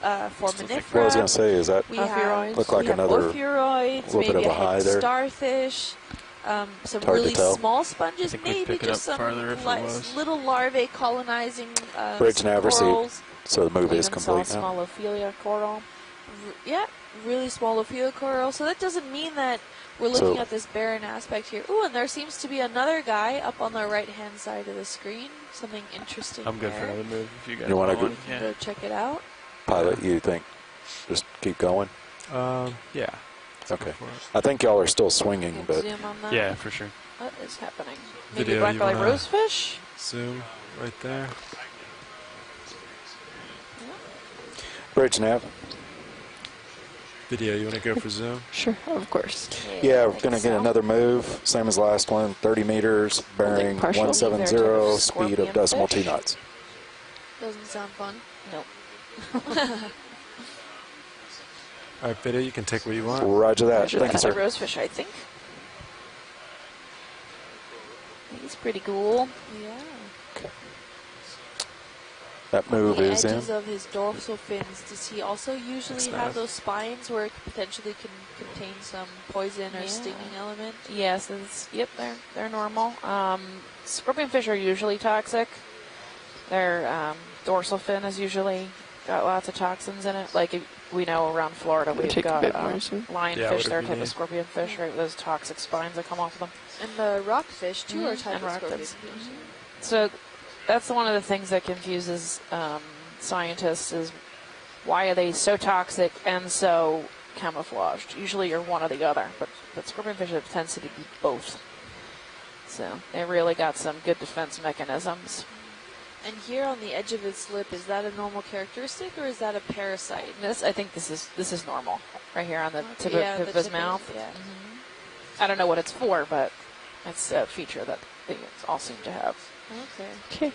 for Manifera. What I was going to say is that we have, look like another Ophiuroids, little maybe bit of a high there. starfish, some Hard really to tell. small sponges, we'd maybe pick it just up some farther if it was. little larvae colonizing Bridge some nav receipt. corals. So the move is Even saw complete now. small Ophelia coral. Yeah, really small Ophiuroid coral. So that doesn't mean that we're looking at this barren aspect here. Ooh, and there seems to be another guy up on the right-hand side of the screen. Something interesting I'm good there. for another move if you guys You wanna want go- one. Go check it out. Pilot, you think just keep going? Yeah. Let's Okay. go for it. I think y'all are still swinging, Can but zoom on that. Yeah, for sure. What is happening? Maybe Video, Black you belly wanna rosefish. zoom right there? bridge nav. Video, you want to go for zoom? Sure, of course. Yeah, I we're think going to get so. another move, same as last one, 30 meters, bearing partial. 170, There, speed of scorpion decimal fish. 2 knots. Doesn't sound fun. Nope. All right, video, you can take what you want. Roger that. Roger Thank you, that. sir. Rosefish, I think. He's pretty cool. Yeah. That move the is in. edges of his dorsal fins, does he also usually That's have nice. those spines where it potentially can contain some poison or Yeah. stinging element? Yes, yep, they're normal. Scorpion fish are usually toxic. Their dorsal fin is usually got lots of toxins in it. Like we know around Florida, we've take a got bit more soon. lionfish. Yeah, They're a whatever type you of need. scorpion fish, right? With those toxic spines that come off of them. And the rockfish, too, are Mhm, type and of scorpion rockfish. fish. So that's one of the things that confuses scientists is why are they so toxic and so camouflaged? Usually you're one or the other, but scorpion fish have tends to be both. So they really got some good defense mechanisms. And here on the edge of its lip, is that a normal characteristic or is that a parasite? I think this is normal right here on the tip Yeah, of the his tip mouth. yeah. I don't know what it's for, but it's a feature that they all seem to have. Okay. Okay.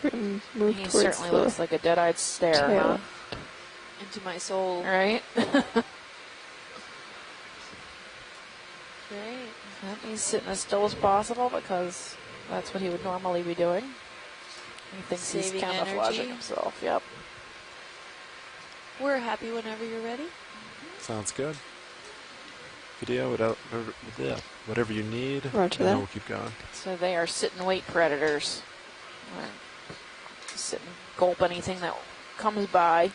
Go ahead and move He towards certainly the looks like a dead-eyed stare, huh? tail. Into my soul. Right? Great. Yep, he's sitting as still as possible because that's what he would normally be doing. He thinks Saving he's camouflaging energy. himself. Yep. We're happy whenever you're ready. Sounds good. Video, whatever you need. Roger and that. then we'll keep going. So they are sit and wait predators. Sit and gulp anything that comes by.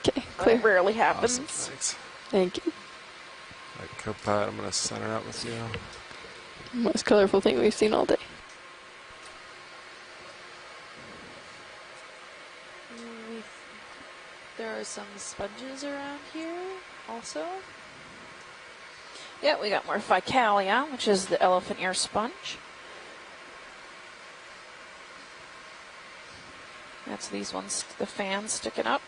Okay, It clear. rarely Awesome, happens. thanks. Thank you. All right, co-pilot, I'm going to center out with you. Most colorful thing we've seen all day. There are some sponges around here also. Yeah, we got more Ficalia, which is the elephant ear sponge. That's these ones, the fans sticking up.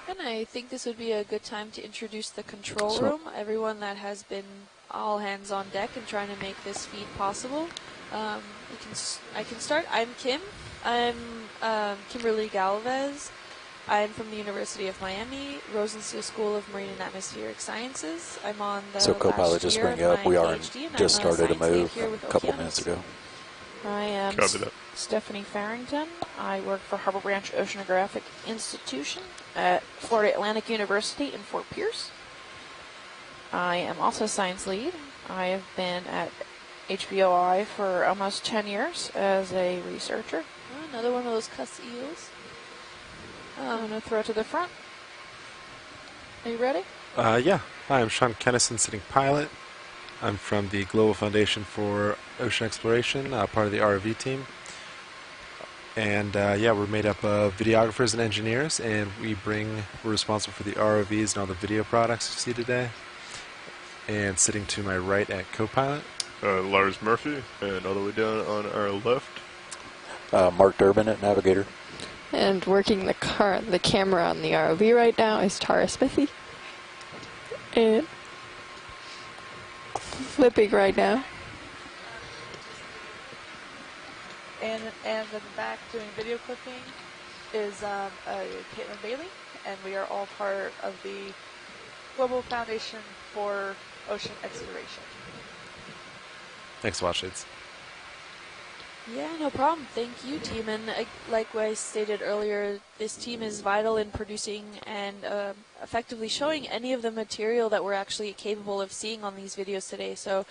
And I think this would be a good time to introduce the control So- room. Everyone that has been all hands on deck and trying to make this feed possible. I can start. I'm Kim. I'm Kimberly Galvez. I'm from the University of Miami, Rosenstiel School of Marine and Atmospheric Sciences. I'm on the So co-pilot, last just year bring of you up. my We are PhD, and just I'm a started a science lead move here with a couple Okeanos. minutes ago. I am Copy that. Stephanie Farrington. I work for Harbor Branch Oceanographic Institution at Florida Atlantic University in Fort Pierce. I am also science lead. I have been at HBOI for almost 10 years as a researcher. Oh, another one of those cuss eels. I'm going to throw it to the front. Are you ready? Yeah. Hi, I'm Sean Kennison, sitting pilot. I'm from the Global Foundation for Ocean Exploration, part of the ROV team. And yeah, we're made up of videographers and engineers, and we're responsible for the ROVs and all the video products you see today. And sitting to my right at co-pilot. Lars Murphy, and all the way down on our left. Mark Durbin at Navigator. And working the camera on the ROV right now is Tara Smithy. And flipping right now. And in the back doing video clipping is Caitlin Bailey, and we are all part of the Global Foundation for Ocean Exploration. Thanks, Watchshades. Yeah, no problem. Thank you, team. And like I stated earlier, this team is vital in producing and effectively showing any of the material that we're actually capable of seeing on these videos today. So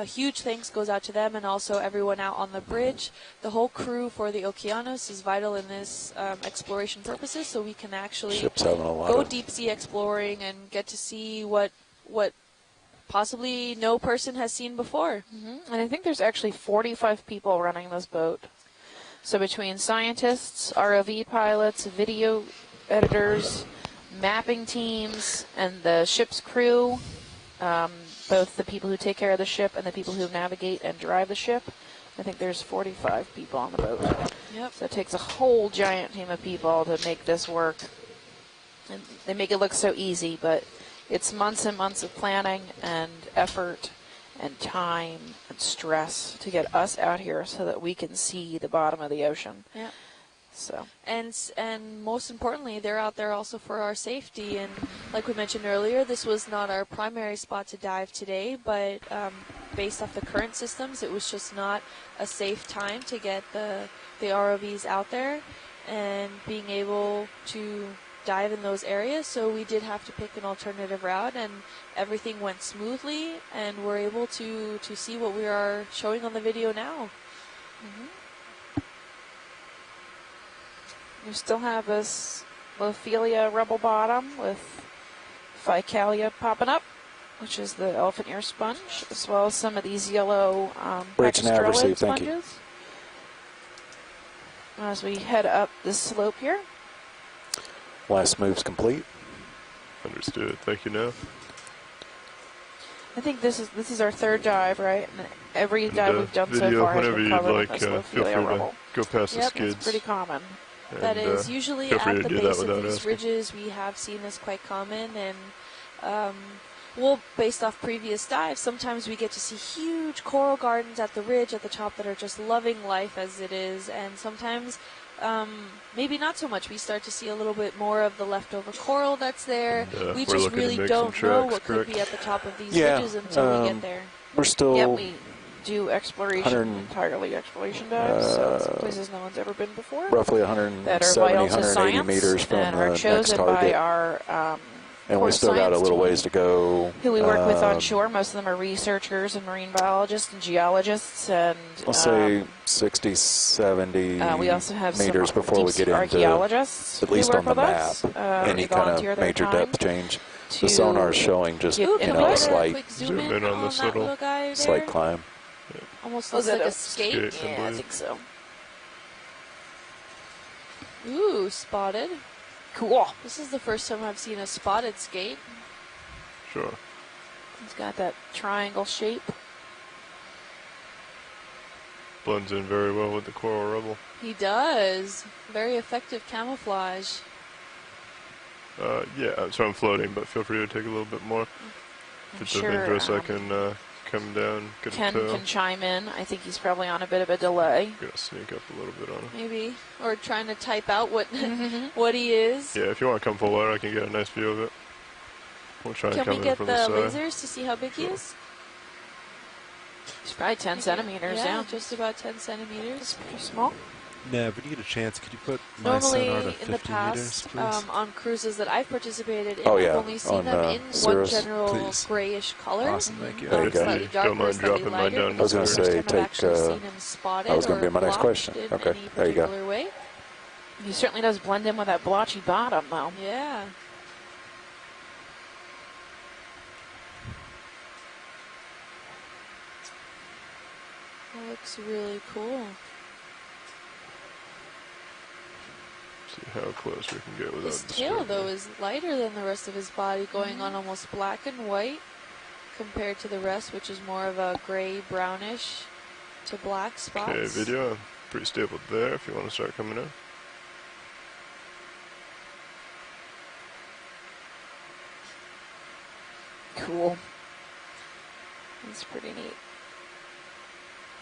huge thanks goes out to them and also everyone out on the bridge. The whole crew for the Okeanos is vital in this exploration purposes, so we can actually Ship's having a lot go of deep sea exploring and get to see what possibly no person has seen before. And I think there's actually 45 people running this boat. So between scientists, ROV pilots, video editors, mapping teams, and the ship's crew, both the people who take care of the ship and the people who navigate and drive the ship, I think there's 45 people on the boat. Yep. So it takes a whole giant team of people to make this work. And they make it look so easy, but it's months and months of planning and effort and time and stress to get us out here so that we can see the bottom of the ocean. Yeah. So. And most importantly, they're out there also for our safety. And like we mentioned earlier, this was not our primary spot to dive today, but based off the current systems, it was just not a safe time to get the ROVs out there and being able to dive in those areas, so we did have to pick an alternative route, and everything went smoothly, and we're able to see what we are showing on the video now. You still have this Lophelia rubble bottom with Ficalia popping up, which is the elephant ear sponge, as well as some of these yellow Bridge nav Pakistrelid received, thank you. sponges. As we head up this slope here. Last move's complete. Understood. Thank you, now. I think this is our third dive, right? And every And, dive we've done so video, far has whenever been you'd covered like, with feel this free Lophelia to rubble. go past the Yep, skids. It's pretty common. That and, is usually feel free at to the do that base of without these asking. ridges. We have seen this quite common, and well, based off previous dives, sometimes we get to see huge coral gardens at the ridge at the top that are just loving life as it is, and sometimes maybe not so much. We start to see a little bit more of the leftover coral that's there. And, We we're just looking to really make don't some know tracks, what could correct? be at the top of these Yeah, ridges until we get there. We're still Yeah, we do exploration, 100 entirely exploration dives, so some places no one's ever been before. roughly That are 170, vital to 180 science meters from and are the next chosen by target. our And we core still got a science little team, ways to go. who we work with on shore. Most of them are researchers and marine biologists and geologists, and I'll say 60, 70 we also have meters some before we deep-sea get into, archaeologists at least who on work the with map, us, any who kind volunteer of their major time depth change. to The sonar is showing just, get Ooh, you can know, we a get slight, quick zoom in on this that little little guy there? slight climb. Almost Was looks it like a a skate. skate? I Yeah, I believe. think so. Ooh, spotted. Cool. This is the first time I've seen a spotted skate. Sure. It's got that triangle shape. Blends in very well with the coral rubble. He does. Very effective camouflage. Yeah, so I'm floating, but feel free to take a little bit more. If it's of interest, I can come down, get Ken a tail. can chime in. I think he's probably on a bit of a delay. Gonna sneak up a little bit on him. Maybe. Or trying to type out what what he is. Yeah, if you want to come full water, I can get a nice view of it. We'll try and Can come we in get from the the side. lasers to see how big he Sure. is? He's probably 10 centimeters Yeah, down. just about 10 centimeters. Pretty small. No, but you get a chance. Could you put my Normally, sonar to in 50 the past, meters, please? on cruises that I've participated in, Oh, I've yeah, only seen on, them in one Cirrus. general Please. grayish color. Awesome, thank you. There you go. Slightly Don't darker, mind slightly dropping mine lighter. down to This is the I was first gonna say, time I've take, actually seen him spotted that was gonna or be my next blocked question. in Okay, any there you go. particular way. He certainly does blend in with that blotchy bottom, though. Yeah. That looks really cool. See how close we can get without His tail, though, disturbing. is lighter than the rest of his body, going on almost black and white compared to the rest, which is more of a gray, brownish to black spots. Okay, video. I'm pretty stable there if you want to start coming in. Cool. That's pretty neat.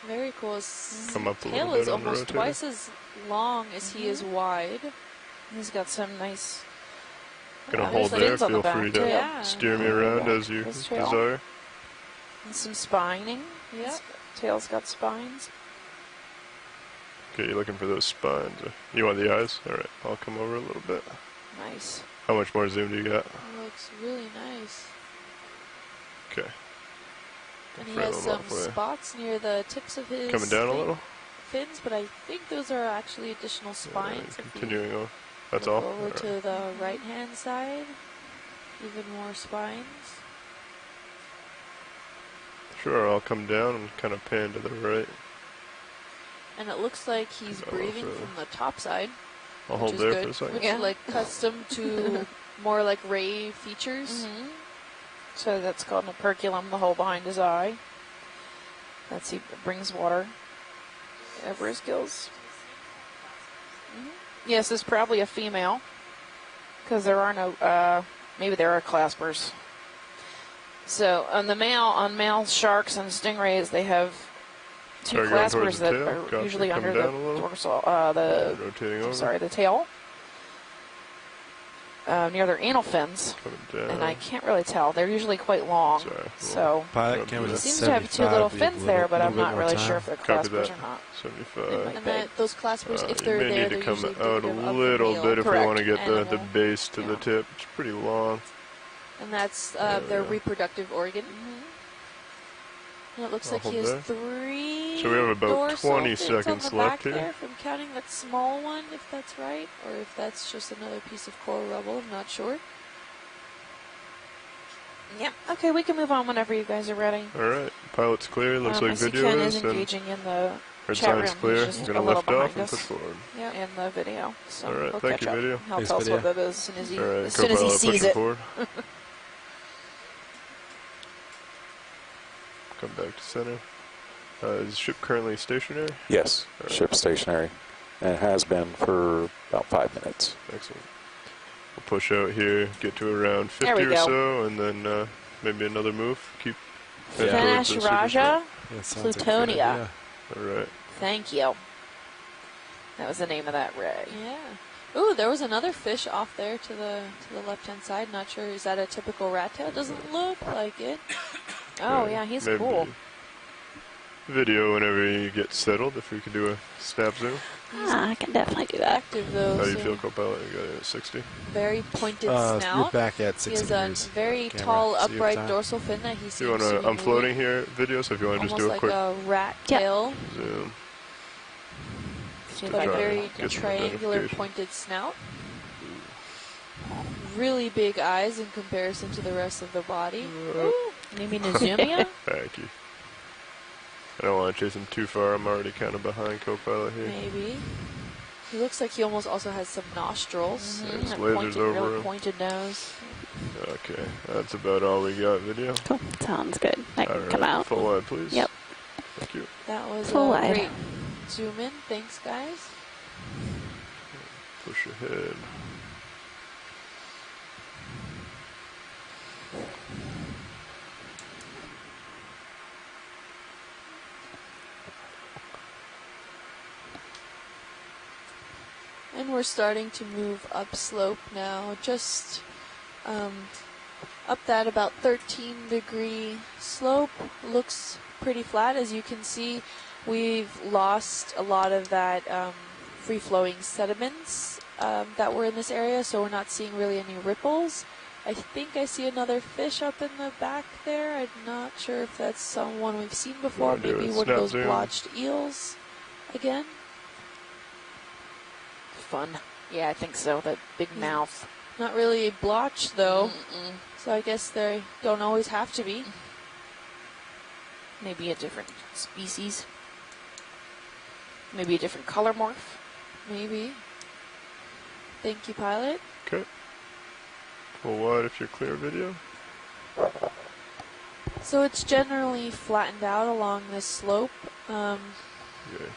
Very cool. His Come up a little tail bit is on the almost rotator. twice as long as he is wide. He's got some nice Gonna there's hold the there. fins on the Feel free back, to too. Yeah. steer me around as you His tail. desire. and some spining. Yep. His tail's got spines. Okay, you're looking for those spines. You want the eyes? All right, I'll come over a little bit. Nice. How much more zoom do you got? Looks really nice. Okay. And he has some spots near the tips of his coming down a little fins, but I think those are actually additional spines. Continuing on. That's look all. Over to the right-hand side, even more spines. Sure, I'll come down and kind of pan to the right. And it looks like he's breathing from the top side. I'll hold there for a second. Which is like custom to more like ray features. So that's called an operculum, the hole behind his eye. That's he brings water over his gills. Yes, it's probably a female because there are no. Maybe there are claspers. So on male sharks and stingrays, they have two claspers that are usually under the dorsal. The tail. Near their anal fins, and I can't really tell. They're usually quite long. So he seems to have two little fins there, but I'm not really sure if they're claspers or not. 75. And those claspers, if they're you may there, need to they're come usually out a little bit if we want to get the base to the tip. It's pretty long. And that's their reproductive organ. And it looks like he has 3 So we have about 20 seconds on the left back here. there from counting that small one, if that's right, or if that's just another piece of coral rubble. I'm not sure. Yeah. Okay, we can move on whenever you guys are ready. All right. Pilot's clear. Looks like video Ken is. is engaging in the our chat room. sign's clear. He's just I'm going to lift off and push us forward. in the video. So all right. he'll Thank catch you, up. video. He'll tell us what that is as soon as he sees it. Forward. Come back to center. Is the ship currently stationary? Yes, ship stationary. And it has been for about 5 minutes. Excellent. We'll push out here, get to around 50 or so, and then maybe another move. Keep Finish Raja Plutonia. All right. Thank you. That was the name of that ray. Yeah. Ooh, there was another fish off there to the left-hand side. Not sure. Is that a typical rat tail? Doesn't look like it. Oh, yeah, he's cool. Video whenever you get settled, if we could do a snap zoom. I can definitely do that. Active though. How do you feel, co-pilot? You got it at 60? Very pointed snout. You're back at 60 He has a very tall, upright dorsal fin that he seems to be I'm floating here, video, so if you want to just do a quick... Almost like a rat tail. Zoom. But a very triangular pointed snout. Really big eyes in comparison to the rest of the body. You mean a zoom in? Thank you. I don't want to chase him too far. I'm already kind of behind co-pilot here. Maybe. He looks like he almost also has some nostrils. There's lasers over really him. Pointed nose. Okay, that's about all we got, video. Cool. Sounds good. I can come out. Full wide, please. Yep. Thank you. That was full a wide. great zoom in. Thanks, guys. Push ahead. And we're starting to move upslope now, just up that about 13-degree slope. Looks pretty flat. As you can see, we've lost a lot of that free-flowing sediments that were in this area, so we're not seeing really any ripples. I think I see another fish up in the back there. I'm not sure if that's someone we've seen before. Maybe one of those blotched eels again. Fun. Yeah, I think so. That big mouth. Not really blotched, though. So I guess they don't always have to be. Maybe a different species. Maybe a different color morph. Maybe. Thank you, pilot. Okay. Full wide if you're clear, video. So it's generally flattened out along this slope.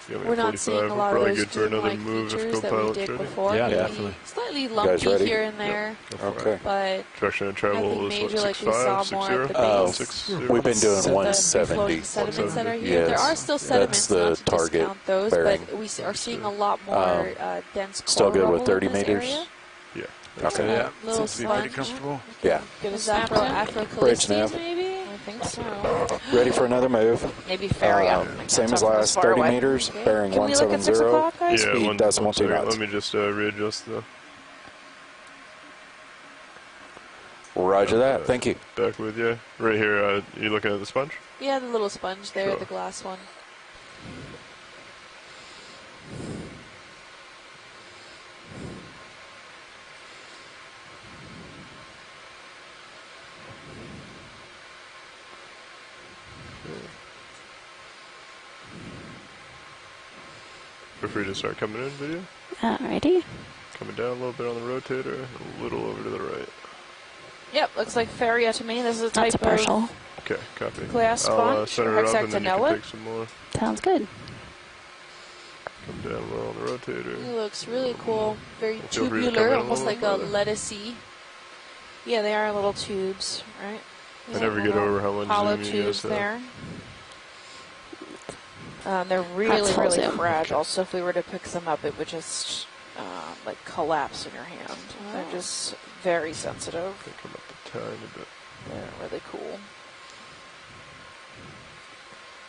We're not seeing a lot of those dune-like features that we did before. Yeah, maybe definitely. Slightly lumpy here and there. Okay. But direction of travel nothing is major like we saw more at the base. We've been doing So 170. the sediments that are here. Yes, There are still sediments, that's the not to target discount those, bearing. but we are seeing a lot more dense Still coral good with rubble 30 in this meters? area. Yeah. Okay. Yeah, Little seems to be pretty sponge. comfortable. Yeah. Is that for Bridge nav. Afrocalistes, maybe? think so. Ready for another move. Maybe ferry up. Same as last, 30 meters, Okay. bearing Can we look at 6 170. o'clock, guys? Yeah, Speed decimal 2 second. knots. Let me just readjust the. Roger that. Thank you. Back with you. Right here, you looking at the sponge? Yeah, the little sponge there, Sure. the glass one. Feel free to start coming in, video. Alrighty. Coming down a little bit on the rotator, a little over to the right. Yep, looks like ferry to me. This is a type That's a partial. of Okay, copy. glass I'll sponge, center it up and then you can hexagonella. take some more. Sounds good. Come down a little on the rotator. It looks really cool. Very Feel free to come tubular, in a almost little like a further. lettucey. Yeah, they are little tubes, right? I never get over how much hollow zoom you guys tubes have. there. They're really, That's full really zoom. fragile. So if we were to pick them up, it would just like collapse in your hand. They're just very sensitive. They come up a tiny bit. They're really cool.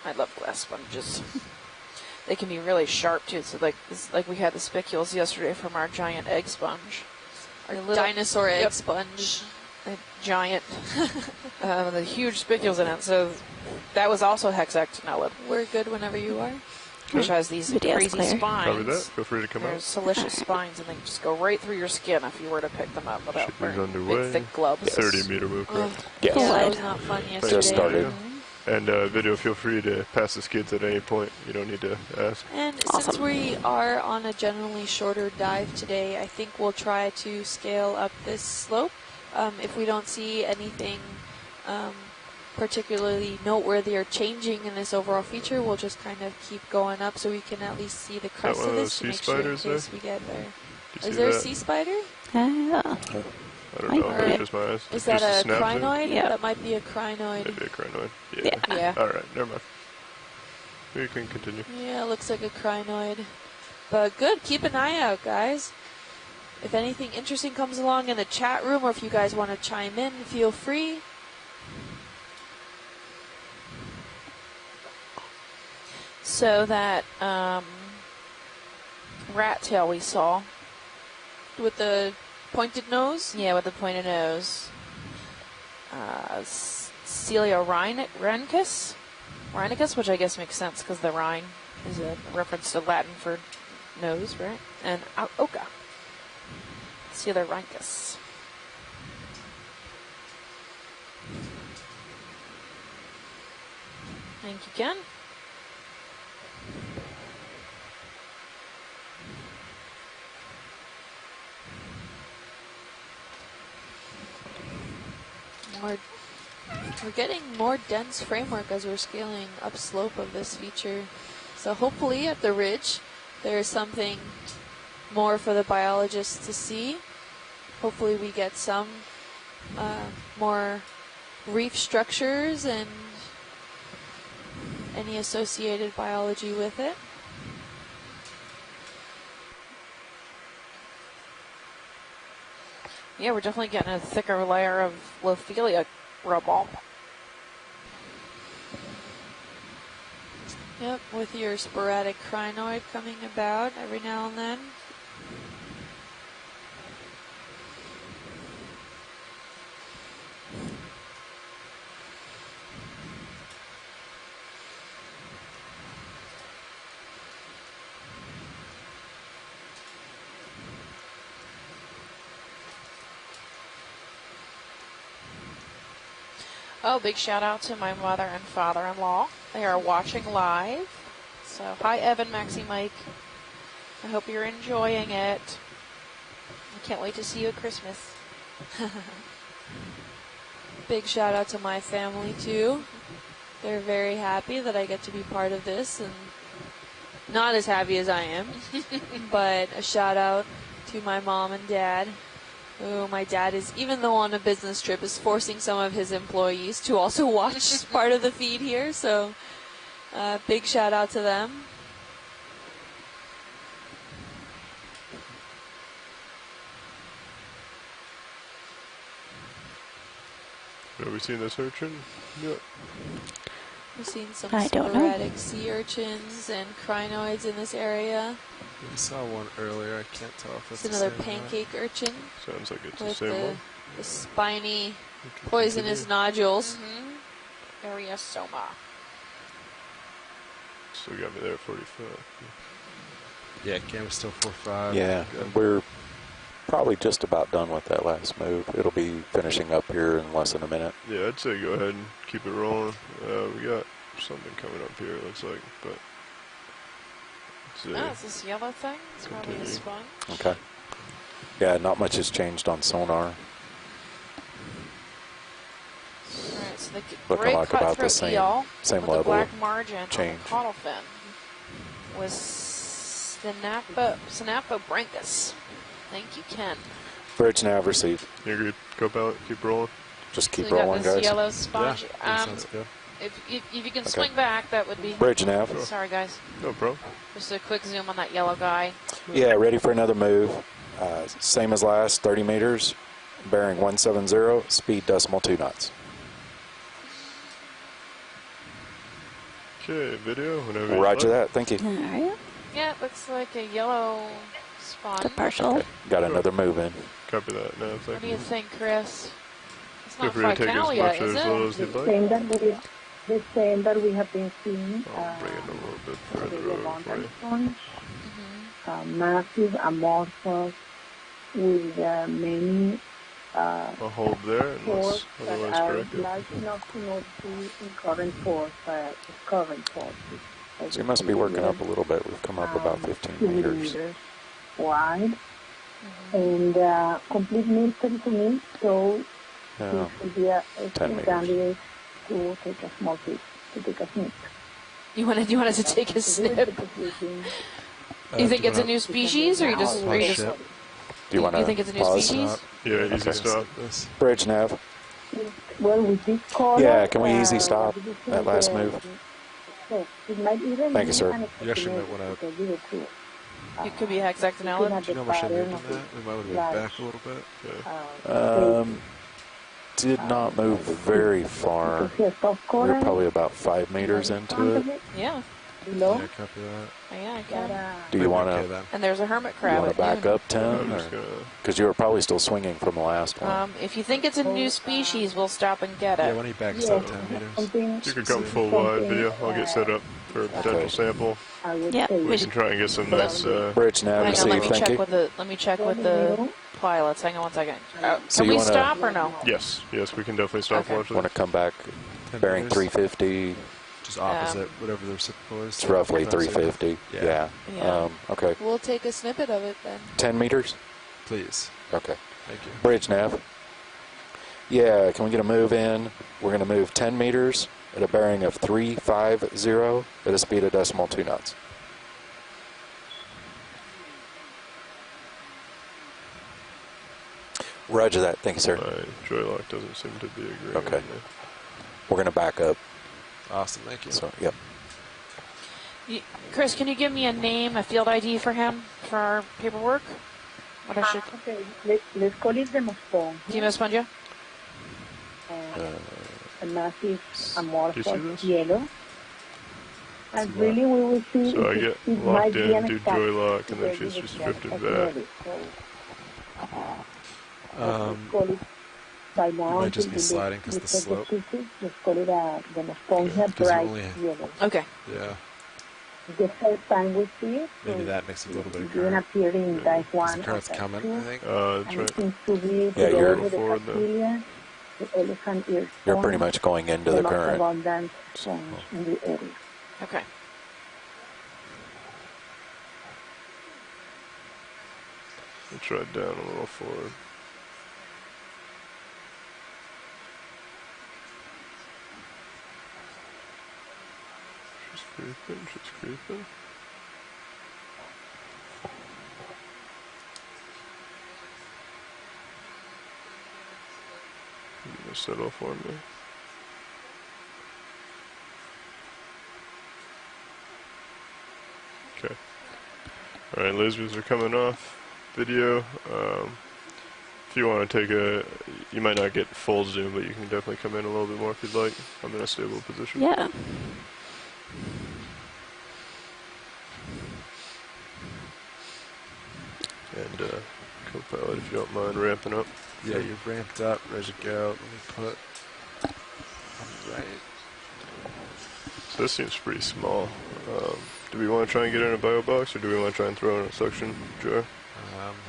I love glass sponges. They can be really sharp too. So like we had the spicules yesterday from our giant egg sponge. Our little- dinosaur egg Yep. sponge. A giant, the huge spicules in it. So that was also hexagonella, We're good whenever you are. which has these Video's crazy clear. Copy that. spines. Feel free to come They're out. silicious spines, and they just go right through your skin if you were to pick them up without Shipping's wearing underway. big, thick gloves. 30-meter move, correct? Yes. Yeah, that Light. was not fun yesterday. Just started. And video, feel free to pass the skids at any point. You don't need to ask. And since Awesome. we are on a generally shorter dive today, I think we'll try to scale up this slope. If we don't see anything particularly noteworthy or changing in this overall feature, we'll just kind of keep going up so we can at least see the crest one of of this those to make sea sure in spiders case there? we get there. Do you Is see there a that? sea spider? Yeah. I don't know. Might Maybe be. just my eyes. Is Just that a snap's in? crinoid? Yeah. That might be a crinoid. Maybe a crinoid. Yeah. Yeah. All right, never mind. We can continue. Yeah, it looks like a crinoid. But good, keep an eye out, guys. If anything interesting comes along in the chat room, or if you guys want to chime in, feel free. So that rat tail we saw, With the pointed nose. yeah, with the pointed nose, Celia rheinicus, which I guess makes sense because the Rhine is a reference to Latin for nose, right? And oca, Celia rheinicus. Thank you, Ken. We're getting more dense framework as we're scaling upslope of this feature. So hopefully at the ridge there's something more for the biologists to see. Hopefully we get some more reef structures and any associated biology with it. Yeah, we're definitely getting a thicker layer of Lophelia rubble. Yep, with your sporadic crinoid coming about every now and then. Oh, big shout out to my mother and father-in-law. They are watching live. So, hi, Evan, Maxie, Mike. I hope you're enjoying it. I can't wait to see you at Christmas. Big shout out to my family too. They're very happy that I get to be part of this, and not as happy as I am. But a shout out to my mom and dad. Who my dad is, even though on a business trip, is forcing some of his employees to also watch part of the feed here. So big shout out to them. So have we seen this urchin? Yep. We've seen some I don't know. sporadic sea urchins and crinoids in this area. We saw one earlier. I can't tell if It's that's another the same or not. pancake urchin Sounds like it's the with same one. the spiny, We can poisonous continue. nodules. Area soma. Still got me there at 45. Yeah, camera's still 4.5. Yeah, Good. we're probably just about done with that last move. It'll be finishing up here in less than a minute. Yeah, I'd say go ahead and keep it rolling. We got something coming up here, it looks like, but Oh, it's this yellow thing. It's probably a Continue. sponge. Okay. Yeah, not much has changed on sonar. Alright, so the Looking gray like about the cutthroat same- eel same with level the black of margin on change. the caudal fin was Synapobranchus. Thank you, Ken. Bridge nav received. you're good. Go pilot, keep rolling. Just So keep we got rolling, this guys. yellow Yeah, sponge. that sounds good. If you can Okay. swing back, that would be. Bridge nav. Sorry, guys. No problem. Just a quick zoom on that yellow guy. Yeah, ready for another move. Same as last, 30 meters, bearing 170, speed decimal 2 knots. Okay, video, whenever you Roger like. that, thank you. Alright. Yeah, it looks like a yellow The sponge. partial. Okay, got another move in. Copy that now, What thank do you you. think, Chris? It's Feel not free to take as Ficalia, much or is as it? little as you'd like. The same that we have been seeing. I'll bring it a little bit further the over for you. mountain sponge, massive, amorphous, with many I'll hold there pores unless that otherwise are corrected. large enough to not be in current force. Current force. So you must be working up a little bit. We've come up about 15 meters. wide, and complete mystery to me. So Yeah, this would be a 10 meters. candidate to take a small piece, to take a snip. You wanted to take a snip. You think it's a new species, or you just? Or you just Ship. do you want you think it's a new pause? species? Yeah, easy Okay. stop. This. Bridge nav. Well, with this color, Yeah, can we easy stop this is that last the- move? So it might even Thank you, be sir. an You actually might estimate, wanna- because you do too. It could be hexagonal. Looking at Do you know the how much I moved pattern in of that? We might have moved large, back a little bit. Did not move very far. because here's soft We color, were probably about 5 meters into it. Yeah. below, Yeah, copy that. Yeah, I but, can. Do you want Okay, to then. And there's a hermit crab. at back noon. up 10? I'm just gonna. Because you were probably still swinging from the last one. If you think it's a new species, we'll stop and get Yeah, it. when he backs yeah, up 10 meters. something You can come full wide video. I'll get set up for a potential Okay. sample. I would Yeah. say We can try and get some nice. Bridge nav Hang on, let received, me thank check you. with the pilots. Hang on 1 second. So Can you we wanna- stop or no? Yes, we can definitely stop Okay. watching. Want to come back 10 bearing meters. 350? Just opposite whatever the reciprocal is. It's roughly That's it. 350. Yeah. Yeah. Okay. We'll take a snippet of it then. 10 meters? Please. Okay. Thank you. Bridge nav. Yeah, can we get a move in? We're going to move 10 meters at a bearing of 350 at a speed of decimal 2 knots. Roger that. Thank you, sir. My joy lock doesn't seem to be agreeing. Okay. with me. We're going to back up. Awesome, thank you. So, yep. Chris, can you give me a name, a field ID for him for our paperwork? What I should. Okay, let's call it the Mosponja. Dimo Spongia? A massive Do you see amorphous this? yellow. And really we will see So I if get it might locked be in, an do exact joy lock, and then way she's we just can drifted calculate back. it. So, Um, let's call it by now. might just until be we sliding 'cause look the at slope. pieces. Let's call it the Mosponja 'Cause you bright only- yellow. Okay. yeah, The first time we see it, maybe so that makes a little bit of it didn't current. appear in dive Because one the or current's dive coming, two. I think. That's And it right. seems to be Yeah, together you're- with the Forward now. bacteria, the elephant ear You're sponge, pretty much going into the the most current. abundant sponge in the area. Okay. Let's try it down a little forward. She's creeping, she's creeping. You gonna settle for me? Okay. Alright, lasers are coming off. Video. If you want to take a, you might not get full zoom, but you can definitely come in a little bit more if you'd like. I'm in a stable position. Yeah. And co-pilot, if you don't mind ramping up. Yeah, you're ramped up, ready to go. Let me put on the right. So this seems pretty small. Do we want to try and get in a bio box, or do we want to try and throw in a suction jar?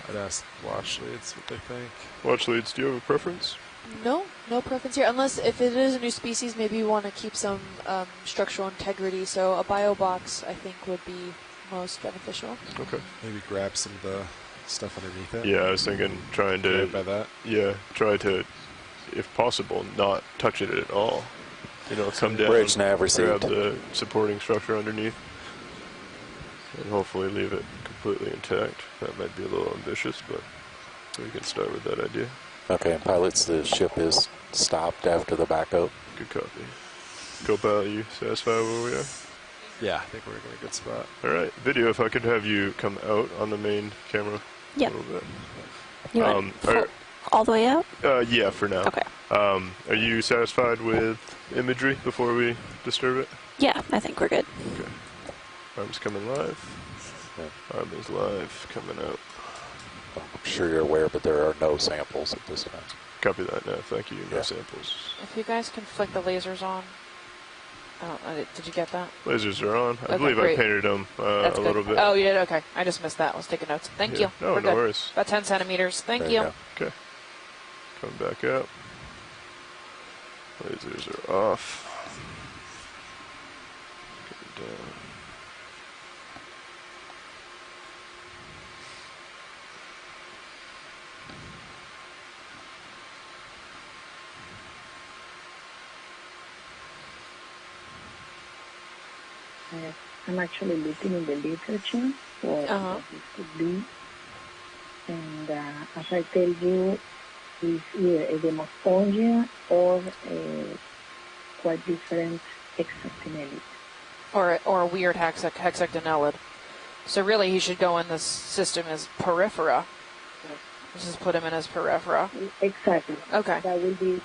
I'd ask watch leads what they think. Watch leads, do you have a preference? No, no preference here. Unless if it is a new species, maybe you want to keep some structural integrity. So a bio box, I think, would be most beneficial. Okay. Maybe grab some of the stuff underneath it. Yeah, I was thinking trying to. Right by that. Yeah, try to, if possible, not touch it at all. You know, come down, Bridge nav received. grab the supporting structure underneath, and hopefully leave it completely intact. That might be a little ambitious, but we can start with that idea. Okay, pilots, the ship is stopped after the backup. Good copy. Co-pilot, you satisfied where we are? Yeah, I think we're in a good spot. All right, video. If I could have you come out on the main camera Yeah. a little bit. You want all the way out? Yeah, for now. Okay. Are you satisfied with imagery before we disturb it? Yeah, I think we're good. Okay. Arm's coming live. Arm is live, coming out. I'm sure you're aware, but there are no samples at this time. Copy that now. Thank you. No Yeah. samples. If you guys can flick the lasers on. Did you get that? Lasers are on. I Okay, believe great. I painted them That's a good. little bit. Oh, you did? Okay. I just missed that. I was taking notes. Thank Yeah. you. No, We're no good. worries. About 10 centimeters. Thank There you. you go. Okay. Coming back out. Lasers are off. Coming down. I'm actually looking in the literature for what this could be. And as I tell you, it's either a demospongia or a quite different hexactinellid. Or a weird hexactinellid. So really he should go in this system as peripheral. Just put him in as peripheral. Exactly. Okay. That will be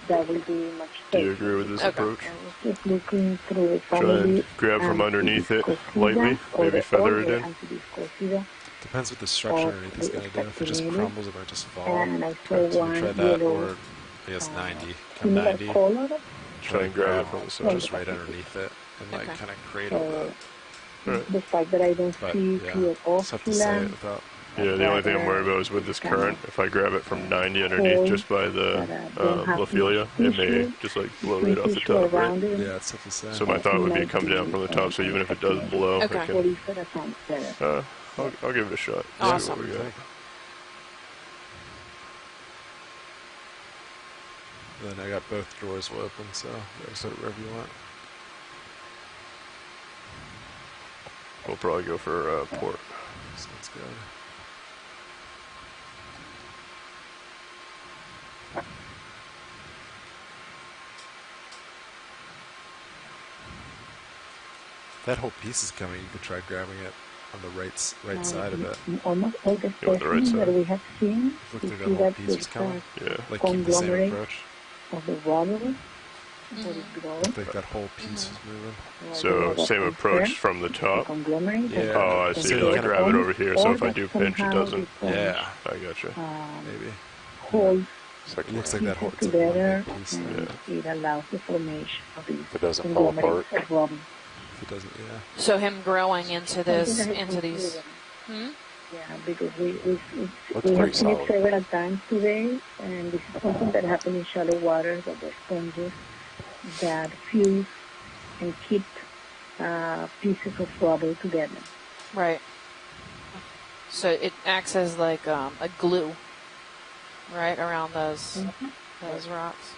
much Do you safer. agree with this Okay. approach? I was just looking through the Try family. and grab from underneath it Antiviscosida lightly, or maybe the feather it order in. Antiviscosida. Depends what the structure Or underneath is the going to do. If it just hexactinellid. crumbles, it might just fall. And I saw So one try that, yellow, or I guess 90. Come similar 90. color. Try and grab it from the side. Just right underneath it, and like Okay. kind of cradle it. Right. The fact that I don't But see yeah, pure just have to say it oscilla. without. Yeah, the only thing I'm worried about is with this current, if I grab it from 90 underneath just by the Lophelia, it may just like blow right off the top, right? Yeah, it's tough to say. So my thought would be come down from the top, so even if it does blow, Okay. I can, I'll give it a shot. See Awesome. what we got. Then I got both drawers will open, so you guys set it wherever you want. We'll probably go for port. Sounds good. That whole piece is coming. You could try grabbing it on the right side of it. Almost all the You want the right specimens that side? we have seen, Look you through see that whole that piece is there's coming. Yeah. Like keep the same conglomerate approach. of the rubber that is I growing. think that whole piece is moving. So same approach from the The top. conglomerate. Yeah. Oh, I see. So you Like can grab it over here, so or if I that do pinch, it somehow doesn't. Yeah, I gotcha. maybe. Hold It looks like that whole pieces it's like one together, big piece. and it allows the formation of these If it doesn't fall apart. conglomerates of rubber. If it doesn't, yeah. So him growing into this, Something that into is these. proven. Yeah, because we Looks have pretty seen it solid. several times today, and this is something that happens in shallow water, that the sponges that fuse and keep pieces of rubber together. Right. So it acts as like a glue, right, around those rocks.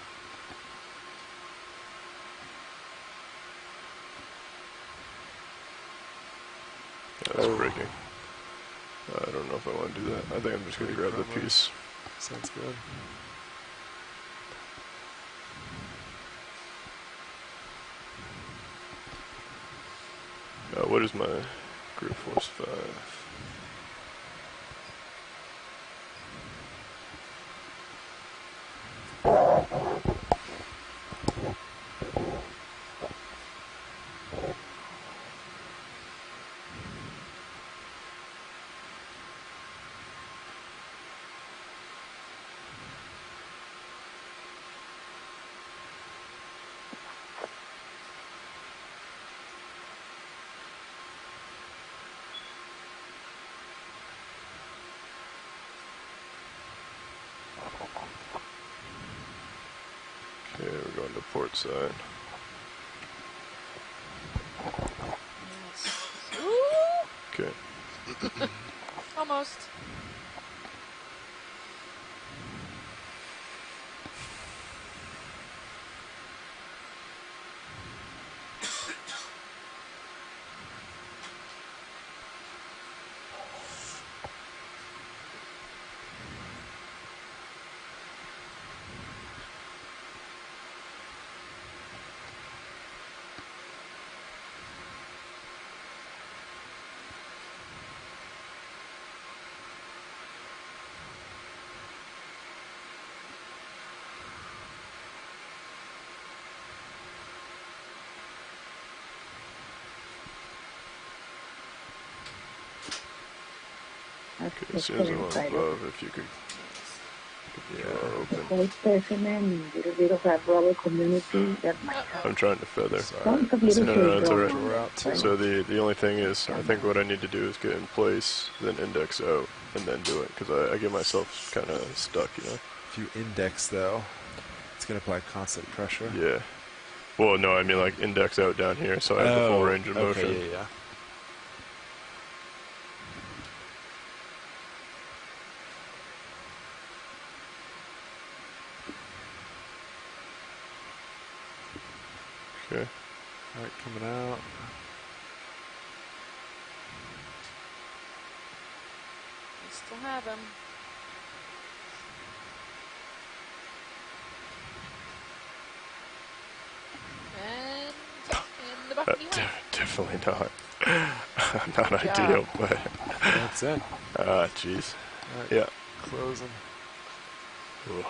That's breaking. I don't know if I want to do that. I think I'm just going to grab the Probably. piece. Sounds good. What is my group force 5? on the port side. Okay. Almost. Okay, as soon as I'm above, if you could keep the door open. whole specimen, a little bit of that rubber community that might have. I'm trying to feather. Sounds a little No, it's shade alright. We're out too. So the only thing is, I think what I need to do is get in place, then index out, and then do it, because I get myself kind of stuck, you know? If you index, though, it's going to apply constant pressure. Yeah. Well, no, I mean like index out down here, so I have the full range of motion. Okay, yeah. Okay. Alright, coming out. We still have him. And in the bucket he went. Definitely not. Not ideal, but. That's it. Jeez. Alright, Yeah. closing. Ooh. We'll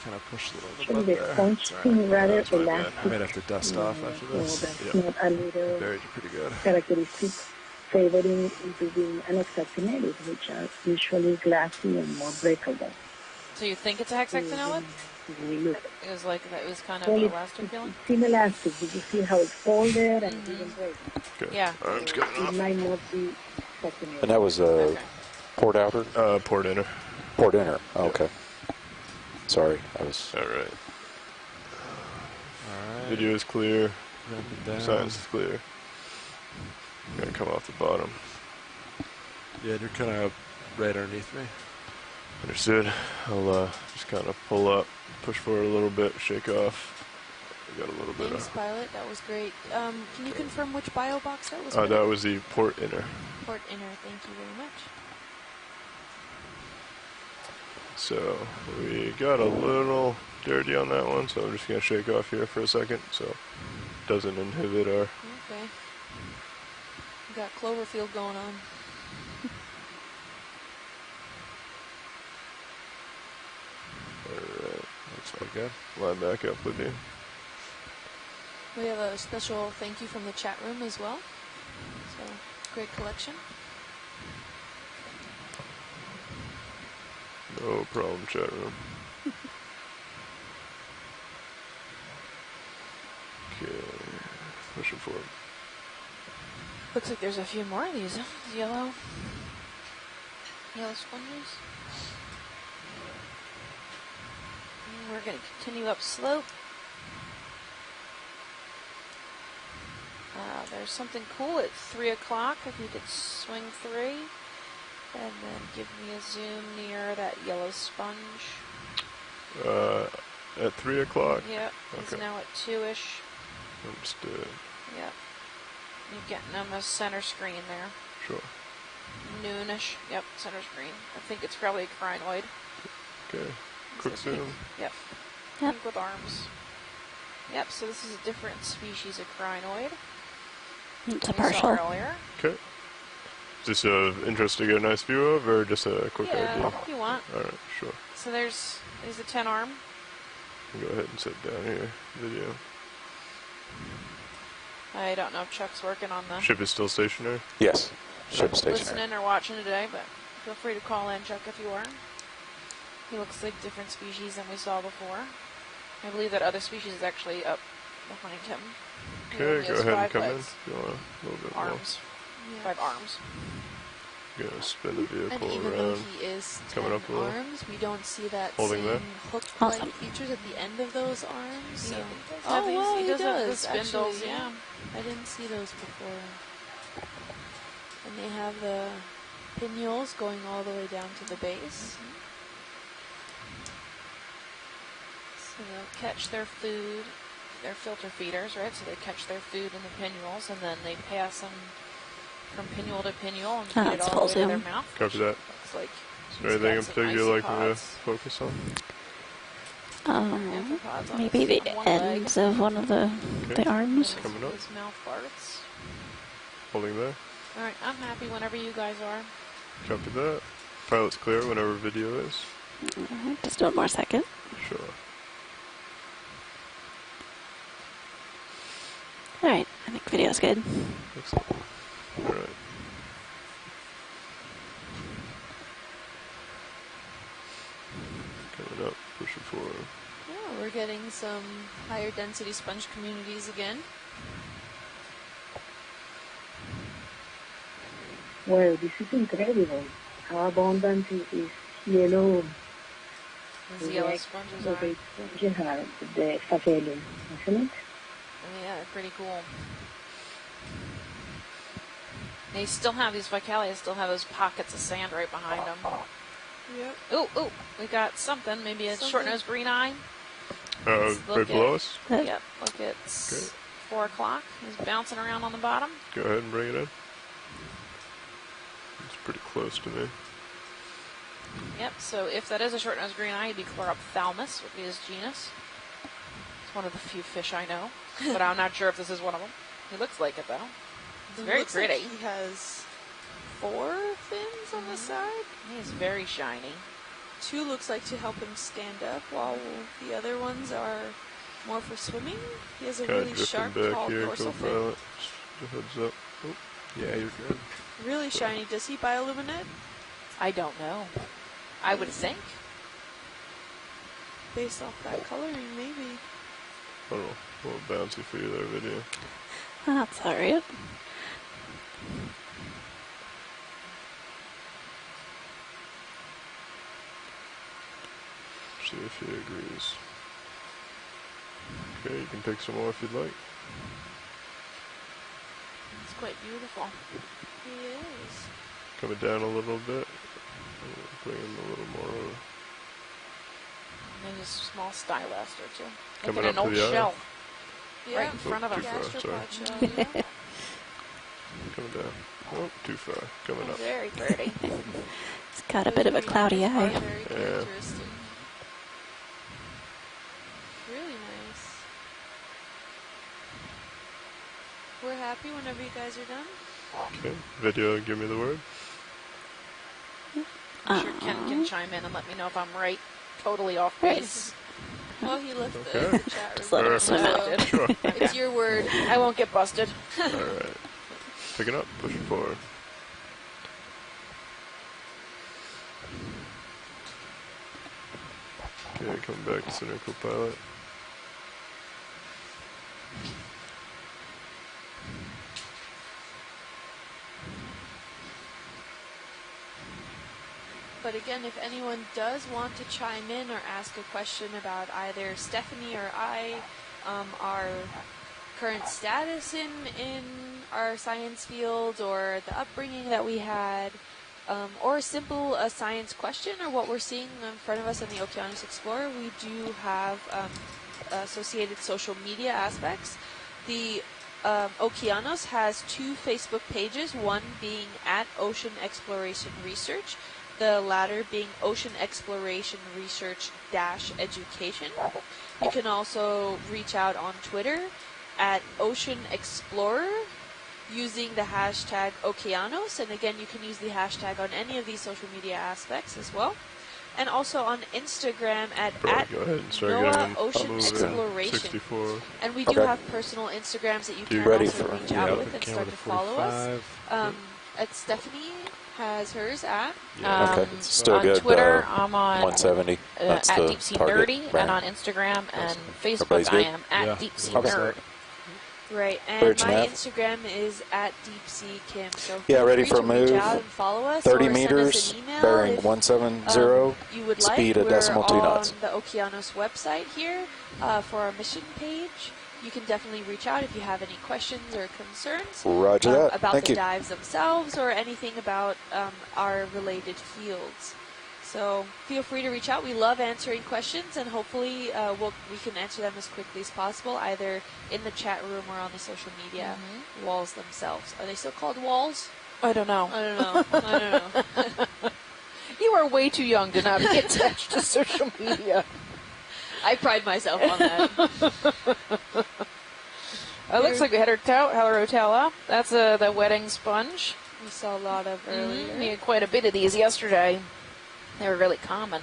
kind of push a little bit Actually, above the there. sponge It's all right. seems rather That's my bad. I elastic. might have to dust off after So this. that's Yeah. not a little Buried you pretty good. characteristic favoring into being unexactinated, which are usually glassy and more breakable. So you think it's a hexactinella? We look. It was like that. It was kind of Well, elastic feeling. it's still elastic. Did you see how it's folded and it didn't break? Okay. Yeah. Arms coming It off. might not be hexactinated. And that was Okay. port outer? Port inner. Port inner. Oh, okay. Sorry, I was... Alright. Alright. Video is clear. Ramp it down. Science is clear. Gonna come off the bottom. Yeah, you're kind of right underneath me. Understood. I'll just kind of pull up, push forward a little bit, shake off. I got a little bit Thanks, of. pilot. That was great. Can you confirm which bio box that was? That was the port inner. Port inner. Thank you very much. So we got a little dirty on that one, so I'm just gonna shake off here for a second, so it doesn't inhibit our. Okay. We got Cloverfield going on. Alright, Looks pretty good. line back up with you. We have a special thank you from the chat room as well. So, great collection. No problem, chat room. Okay, pushing forward. Looks like there's a few more of these yellow sponges. And we're going to continue up slope. There's something cool at 3 o'clock. If you could swing 3, and then give me a zoom near that yellow sponge. At 3 o'clock? Yep, it's Okay. now at 2-ish. Understood. Yep. You're getting them a center screen there. Sure. Noonish. Yep, center screen. I think it's probably a crinoid. Okay. Quick It's a pink- zoom. Yep. Yep. Pink with arms. Yep, so this is a different species of crinoid. It's a we saw partial. earlier. Okay. Is this of interest to get a nice view of, or just a quick Yeah, idea? if you want. Alright, sure. So there's a 10 arm. Go ahead and sit down here. Video. I don't know if Chuck's working on the Ship is still stationary? Yes. Ship stationary. listening or watching today, but feel free to call in, Chuck, if you are. He looks like different species than we saw before. I believe that other species is actually up behind him. He Okay, only go has ahead and 5 come in. legs. If you want a little bit more. Arms. 5 arms. Gonna spin the And vehicle even though around. he is Coming 10 up a little. arms, we don't see that Holding same there. hook-like Awesome. features at the end of those arms. So. have these- well, he he does have the does. spindles, actually, yeah. I didn't see those before. And they have the pinnules going all the way down to the base. So they'll catch their food. They're filter feeders, right? So they catch their food in the pinnules, and then they pass them from pinnule to pinnule and feed it it's all the way to their full mouth. Copy that. Looks like Is there anything in got some particular you'd like me to isopods. focus on? Amphipods on Maybe his- the on one leg. ends of one of the Okay. arms. Coming up. His mouth farts. Holding there. All right, I'm happy whenever you guys are. Copy that. Pilot's clear whenever video is. Alright, just one more second. Sure. Alright, I think video's good. Excellent. Alright. Coming up, pushing forward. Yeah, we're getting some higher density sponge communities again. Well, this is incredible. How abundant is yellow These yellow sponges are. the sponges are, the facelium, isn't it? Yeah, they're pretty cool. They still have these Vicalia, still have those pockets of sand right behind them. Yep. Oh, we got something. Maybe a short-nosed green eye. Let's Right look below at- us. Yep, look, it's 4 o'clock. He's bouncing around on the bottom. Go ahead and bring it in. It's pretty close to me. Yep, so if that is a short-nosed green eye, he'd be Chlorophthalmus, would be his genus. It's one of the few fish I know, but I'm not sure if this is one of them. He looks like it, though. It's very looks pretty. Like he has 4 fins on the side. He's very shiny. 2 looks like to help him stand up, while the other ones are more for swimming. He has a Kind of really drifting sharp, back tall here, dorsal fin. co-pilot. Just a heads up. Oh, yeah, you're good. Really shiny. Does he bioluminate? I don't know. I would think. Based off that coloring, maybe. I don't know. A little bouncy for you there, video. That's alright. See if he agrees. Okay, you can pick some more if you'd like. It's quite beautiful. He is. Coming down a little bit. Bring him a little more over. Maybe a small stylast or two. Coming Look at up an to old the eye. shell Yeah. right in front of too him. far, sorry. Gastropod shell, yeah. Coming down. Oh, too far. Coming up. Very pretty. It's got a bit of a cloudy Those eye. are very Yeah. characteristic. Really nice. We're happy whenever you guys are done. Okay. Video, give me the word. I'm sure Ken can chime in and let me know if I'm right. Totally off base. Well, he left Okay. the chat room. Just let him swim out. Sure. It's your word. I won't get busted. Alright. Picking up, pushing forward. Okay, coming back to center co-pilot. But again, if anyone does want to chime in or ask a question about either Stephanie or I, our current status in our science field or the upbringing that we had, or simple a science question or what we're seeing in front of us in the Okeanos Explorer, we do have associated social media aspects. The Okeanos has 2 Facebook pages, one being at Ocean Exploration Research, the latter being Ocean Exploration Research-Education. You can also reach out on Twitter at Ocean Explorer using the hashtag Okeanos, and again, you can use the hashtag on any of these social media aspects as well. And also on Instagram at Go ahead and start NOAA getting Ocean moving. Exploration. 64. And we do Okay. have personal Instagrams that you You can ready also for- reach yeah, out with with and Camera start to to follow us. 45. At Stephanie has hers at Okay, it's still on good, Twitter, I'm on 170. That's at the Deep Sea target. Nerdy, Right. and on Instagram and Facebook, Everybody's I good? am at Yeah. Deep Sea Okay. Nerd. Right, and Birch my Nap. Instagram is at DeepSeaKim. So Yeah, feel ready free for a to reach move. out and follow us, 30 or meters, send us an email bearing if 170, you would speed like. a decimal We're 2 on knots. the Okeanos website here for our mission page. You can definitely reach out if you have any questions or concerns Roger that. about Thank the you. dives themselves or anything about our related fields. So feel free to reach out. We love answering questions, and hopefully we can answer them as quickly as possible, either in the chat room or on the social media walls themselves. Are they still called walls? I don't know. I don't know. I don't know. You are way too young to not be attached to social media. I pride myself on that. It looks like we had our rotella. That's the wedding sponge. We saw a lot of earlier. We had quite a bit of these yesterday. They were really common.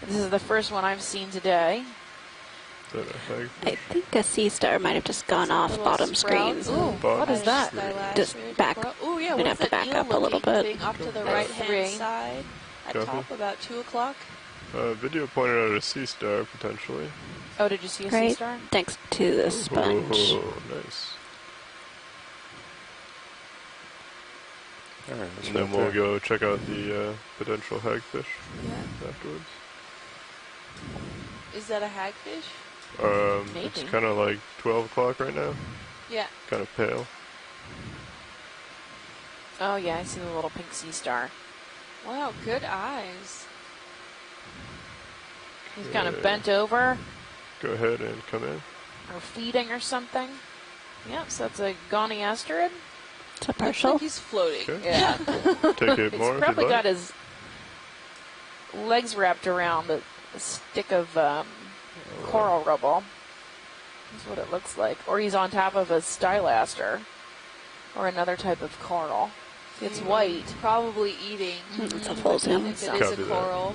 This is the first one I've seen today. I think a sea star might have just gone off Little bottom screen. sprouts. Ooh, what is that? Just back. Oh yeah, We'd what's have to that back up a little eel-looking bit. thing off to the That's right-hand 3. side at Copy. top about 2 o'clock? Video pointed out a sea star, potentially. Oh, did you see a sea Right star? next to the sponge. Oh, nice. All right, let's And then go we'll through. go check out the potential hagfish Yeah. afterwards. Is that a hagfish? It's Maybe. kind of like 12 o'clock right now. Yeah. Kind of pale. Oh, yeah, I see the little pink sea star. Wow, good eyes. He's kind of Yeah. bent over Go ahead and come in. or feeding or something. Yep, so that's a goniasterid. It's a Looks partial. like he's floating. Okay. Yeah. Take it He's more if you'd probably like. got his legs wrapped around a stick of coral rubble. That's what it looks like. Or he's on top of a stylaster or another type of coral. It's white. Probably eating. It's a full zoom. If it Copy is a that. coral.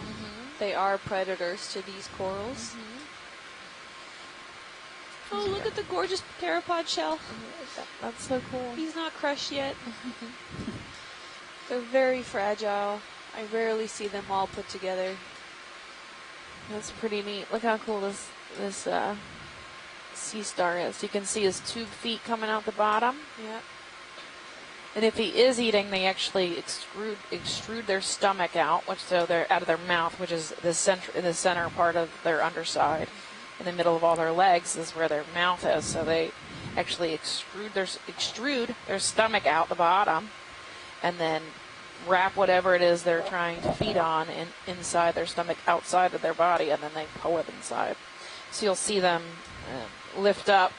They are predators to these corals. Oh, look at the gorgeous pteropod shell. That's so cool. He's not crushed yet. They're very fragile. I rarely see them all put together. That's pretty neat. Look how cool this sea star is. You can see his tube feet coming out the bottom. Yeah. And if he is eating, they actually extrude their stomach out, so they're out of their mouth, which is the center part of their underside. In the middle of all their legs is where their mouth is. So they actually extrude their stomach out the bottom, and then wrap whatever it is they're trying to feed on inside their stomach, outside of their body, and then they pull it inside. So you'll see them lift up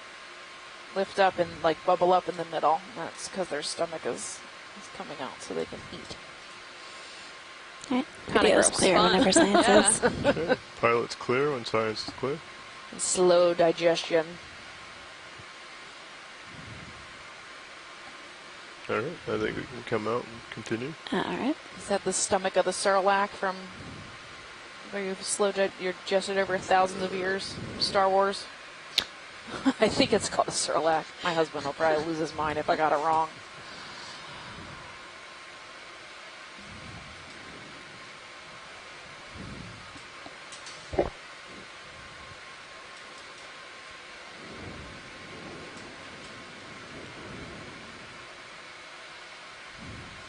and like bubble up in the middle. That's because their stomach is coming out so they can eat. Right. Kinda Video's gross. clear Fun. whenever science Yeah. is. Okay. Pilot's clear when science is clear. And slow digestion. All right. I think we can come out and continue. All right. Is that the stomach of the Sarlacc from where you've you're digested over thousands of years? Star Wars? I think it's called a Sarlacc. My husband will probably lose his mind if I got it wrong.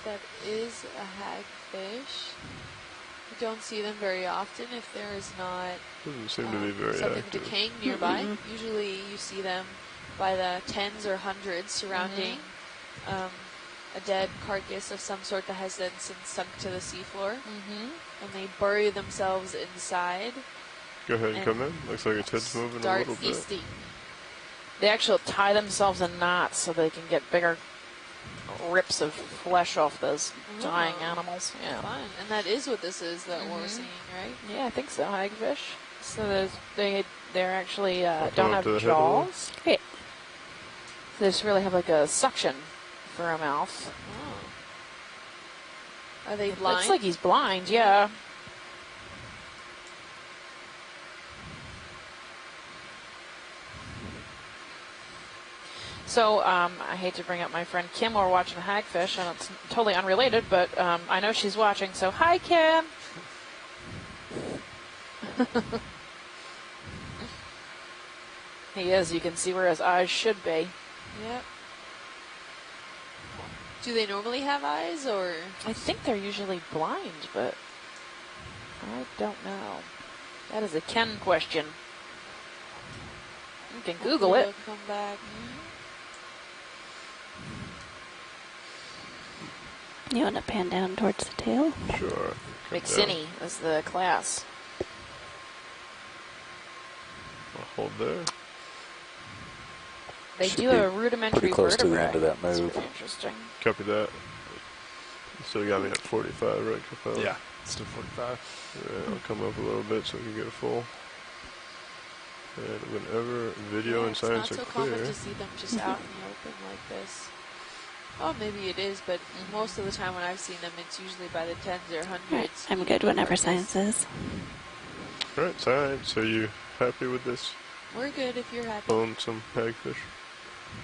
That is a hagfish. You don't see them very often if there is not Doesn't seem to be very something active. decaying nearby. Usually you see them by the tens or hundreds surrounding a dead carcass of some sort that has then since sunk to the seafloor. And they bury themselves inside. Go ahead and and come in. Looks like its head's moving a Start little bit. feasting. They actually tie themselves in knots so they can get bigger rips of flesh off those dying animals. Yeah. Fun. And that is what this is that we're seeing, right? Yeah, I think so. Hagfish. So they're actually Come don't up to the have head a little. jaws. Great. They just really have like a suction for a mouth. Are they It blind? looks like he's blind. Yeah. So I hate to bring up my friend Kim while we're watching the hagfish, and it's totally unrelated, but I know she's watching. So hi, Kim. He is. You can see where his eyes should be. Yep. Do they normally have eyes, or? I think they're usually blind, but I don't know. That is a Ken question. You can Google it. Come back. You want to pan down towards the tail? Sure. McCinney is the class. I'll hold there. They Should do be a rudimentary pretty close to the vertebrae. end of that That's move. really interesting. Copy that. So you got me at 45, right, Capella? Yeah, still 45. Yeah, I'll come up a little bit so we can get a full. And whenever video and science it's are not so common clear. to see them just out in the open like this. Oh, maybe it is, but most of the time when I've seen them, it's usually by the tens or hundreds. Right. I'm good whenever science is. All right, science. Are you happy with this? We're good if you're happy. Bone some hagfish.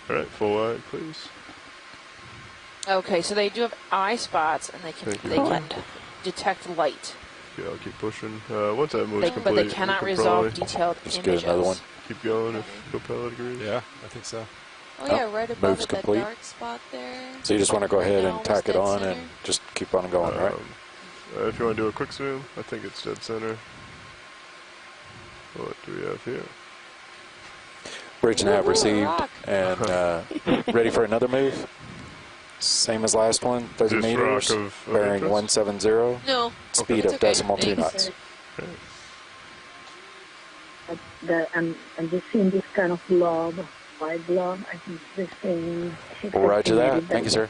All right, full eye, please. Okay, so they do have eye spots, and they Thank you. can detect light. Yeah, I'll keep pushing. Once that move's complete, But they we cannot can resolve probably detailed Just images. get another one. keep going if Capella agrees. Yeah, I think so. Oh yeah, right above move's it, that complete. dark spot there. So you just want to go ahead Now and tack almost it dead on center. and just keep on going, right? If you want to do a quick zoom, I think it's dead center. What do we have here? Bridge nav Ooh, received rock. and ready for another move. Same as last one, 30 This meters, rock of bearing interest? 170, No. speed It's of okay, decimal 2 thanks. knots. I'm just seeing this kind of blob, white blob. I think it's the same. Roger that. Thank you, sir.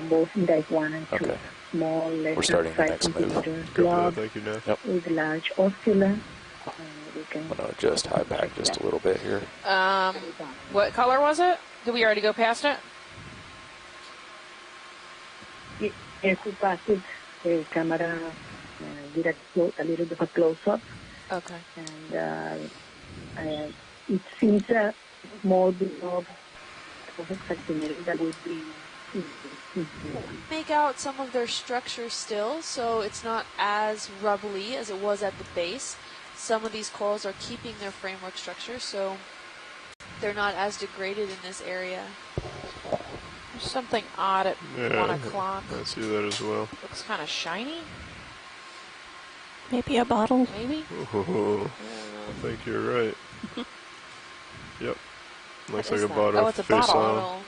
Both in type 1 and 2. Okay. Small, less We're starting than the 5 next move. centimeter Go for that, blob thank you, Neff. Yep. with large oscilla. We can I'm going to adjust high back just a little bit here. What color was it? Did we already go past it? Yes, we passed it. The camera did a little bit of a close-up. Okay. And it seems a small blob of exactly that would be. Make out some of their structure still, so it's not as rubbly as it was at the base. Some of these corals are keeping their framework structure, so they're not as degraded in this area. There's something odd at 1 o'clock. I see that as well. Looks kind of shiny, Maybe a bottle. maybe? Oh, I think you're right. Yep. Looks What like is a that? bottle Oh, of it's a face bottle. on. Bottle.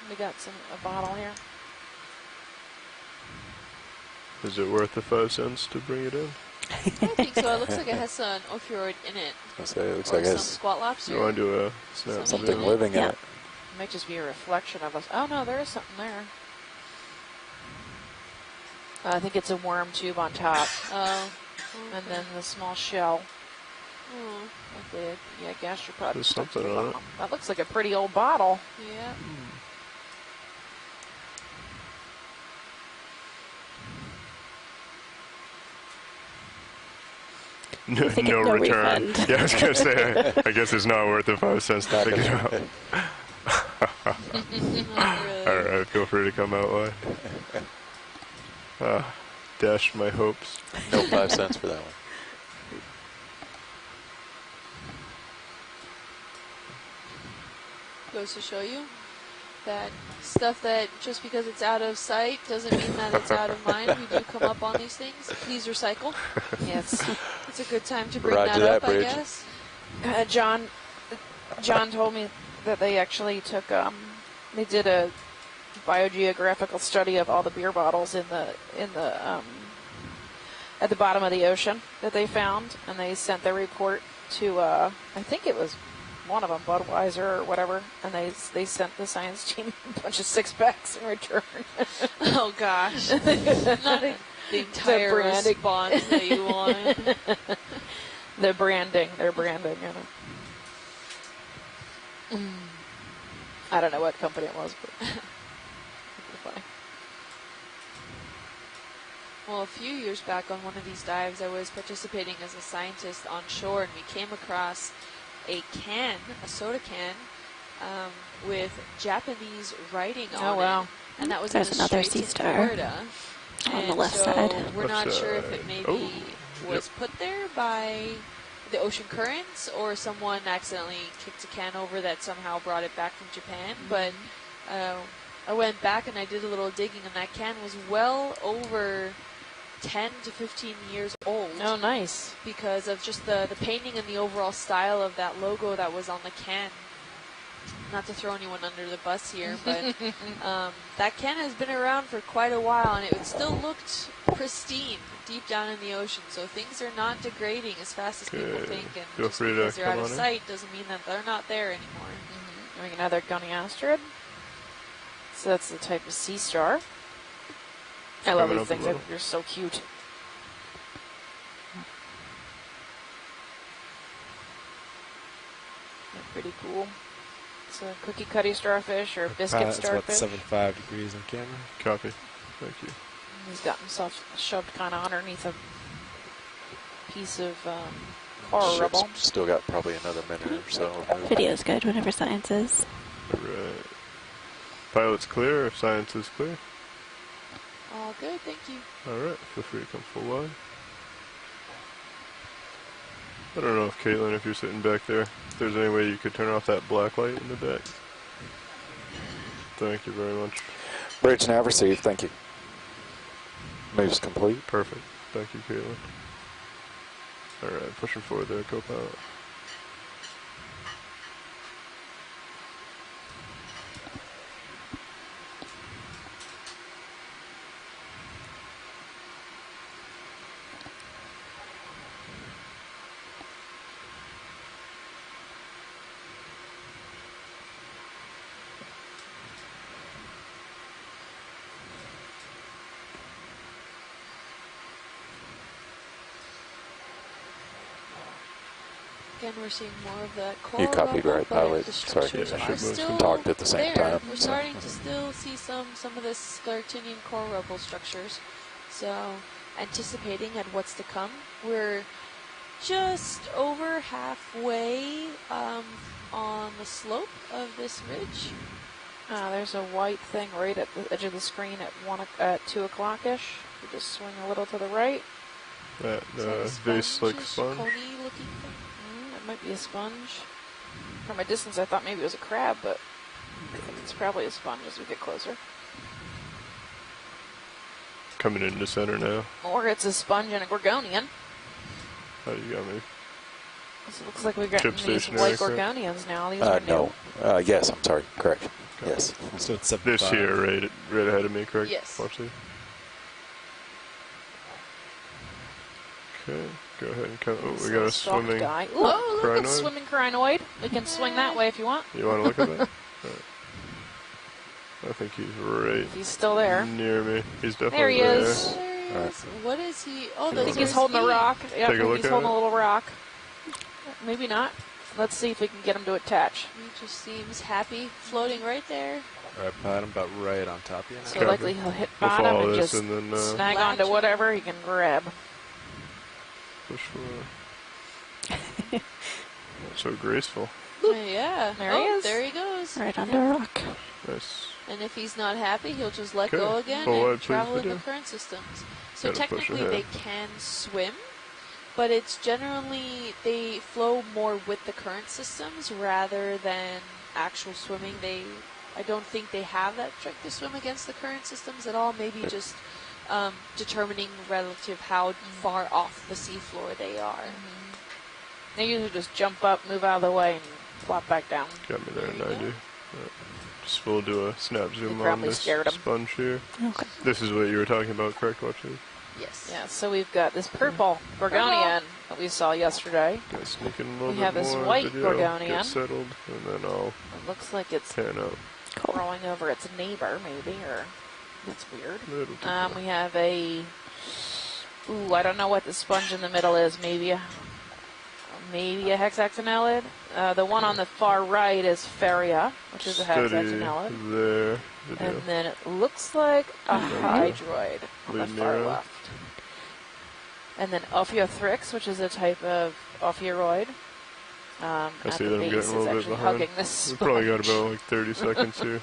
We got a bottle here. Is it worth the 5 cents to bring it in? I think so. It looks like it has an opioid in it. I say it looks Or like it some has squat lobster. You want to do a snap something zoom? living in Yeah. it. It might just be a reflection of us. Oh, no, there is something there. I think it's a worm tube on top, Oh. and then the small shell. Oh. With the gastropod. There's stuck to something the on it. bottom. That looks like a pretty old bottle. Yeah. No, think no no return. refund. Yeah, I was going to say, I guess it's not worth the 5 cents to pick it up. Not really. All right, feel free to come out live. Dashed my hopes. No 5 cents for that one. Goes to show you that stuff that just because it's out of sight doesn't mean that it's out of mind. We do come up on these things. Please recycle. Yes. It's a good time to bring Roger that that, up, Bridge. I guess. John told me that they actually took they did a biogeographical study of all the beer bottles in the at the bottom of the ocean that they found, and they sent their report to I think it was one of them, Budweiser or whatever, and they sent the science team a bunch of 6-packs in return. Oh gosh. Not the entire branding. response that you want. Their branding, you know. I don't know what company it was, but funny. Well, a few years back on one of these dives, I was participating as a scientist on shore, and we came across a soda can, with Japanese writing on Oh, wow. it. And that was There's in the another Straits sea of star Florida. on the And left so side. we're not Left sure if it side. maybe Oh, was put there by the ocean currents, or someone accidentally kicked a can over that somehow brought it back from Japan. But I went back and I did a little digging, and that can was well over 10 to 15 years old. Oh, nice. Because of just the painting and the overall style of that logo that was on the can. Not to throw anyone under the bus here, but that can has been around for quite a while, and it still looked pristine deep down in the ocean. So things are not degrading as fast as people think, and Feel just free to because they're out come of on in. sight doesn't mean that they're not there anymore. Doing another Goniasterid. So that's the type of sea star. I love Coming these up a things. little. They're so cute. They're pretty cool. It's a cookie cutty starfish or biscuit It's about starfish. 75 degrees on camera. Copy. Thank you. He's got himself shoved kind of underneath a piece of coral Ship's rubble. still got probably another minute or so. Video's good, whatever science is. Right. Pilot's clear if science is clear. All good, thank you. Alright, feel free to come full wide. I don't know if Caitlin, if you're sitting back there, if there's any way you could turn off that black light in the back. Thank you very much. Bridge nav received, thank you. Moves complete. Perfect. Thank you, Caitlin. Alright, pushing forward there, co-pilot. Again, we're seeing more of that coral You copied rubble, right, but pilot. the Sorry, structures yeah, are should still move. Talked at the same there. time, We're so. starting to still see some of this Sclertinian coral rubble structures. So, anticipating at what's to come. We're just over halfway on the slope of this ridge. There's a white thing right at the edge of the screen at 2 o'clock-ish. You just swing a little to the right. That Is that a vase like sponge-ish, sponge. coney looking thing? It might be a sponge. From a distance, I thought maybe it was a crab, but I think it's probably a sponge as we get closer. Coming into center now. Or it's a sponge and a gorgonian. How do you got me? So it looks like we've got Chip these stationary, white correct? gorgonians now. These are No. new. Yes, I'm sorry. Correct. Okay. Yes. So it's 75. This here, right ahead of me, correct? Yes. Watch these. Okay, go ahead and come. Oh, This we got little a stalked swimming. guy. Ooh, look, crinoid? it's swimming crinoid. We can swing that way if you want. You want to look at that? Alright. I think he's right He's still there. near me. He's definitely There he there. is. There he Alright. is. What is he? Oh, I those think are he's his holding a feet. rock. Yeah, I Take a think look he's at holding it. a little rock. Maybe not. Let's see if we can get him to attach. He just seems happy, floating right there. Alright, pilot, I'm about right on top of you now. So Copy. likely he'll hit We'll bottom follow and this just and then snag Latch onto on. whatever he can grab. push forward. So graceful. Yeah. There he is. There he goes. Right under a rock. Nice. And if he's not happy, he'll just let Okay. go again Full wide, and please, travel in the video. current systems. So Gotta push technically ahead. they can swim, but it's generally they flow more with the current systems rather than actual swimming. I don't think they have that strength to swim against the current systems at all. Maybe just determining relative how far off the seafloor they are. They usually just jump up, move out of the way, and plop back down. Got me there at There you 90. Alright. Just we'll do a snap zoom on probably this scared him. sponge here. Okay. This is what you were talking about, correct? Watch this. Yes. Yeah, so we've got this purple gorgonian that we saw yesterday. Gonna sneak in a little We bit have this more white video, gorgonian. get settled, and then I'll It looks like it's pan out. crawling over its neighbor, maybe, or that's weird. It'll do We have a. Ooh, I don't know what the sponge in the middle is. Maybe a hexaxonellid. The one on the far right is Feria, which is a Steady hexaxonellid. there. Video. And then it looks like a hydroid on the Leading far around. left. And then Ophiothrix, which is a type of Ophioid. I At see the that I'm base getting a is little bit actually behind. hugging this We probably got sponge. about like 30 seconds here.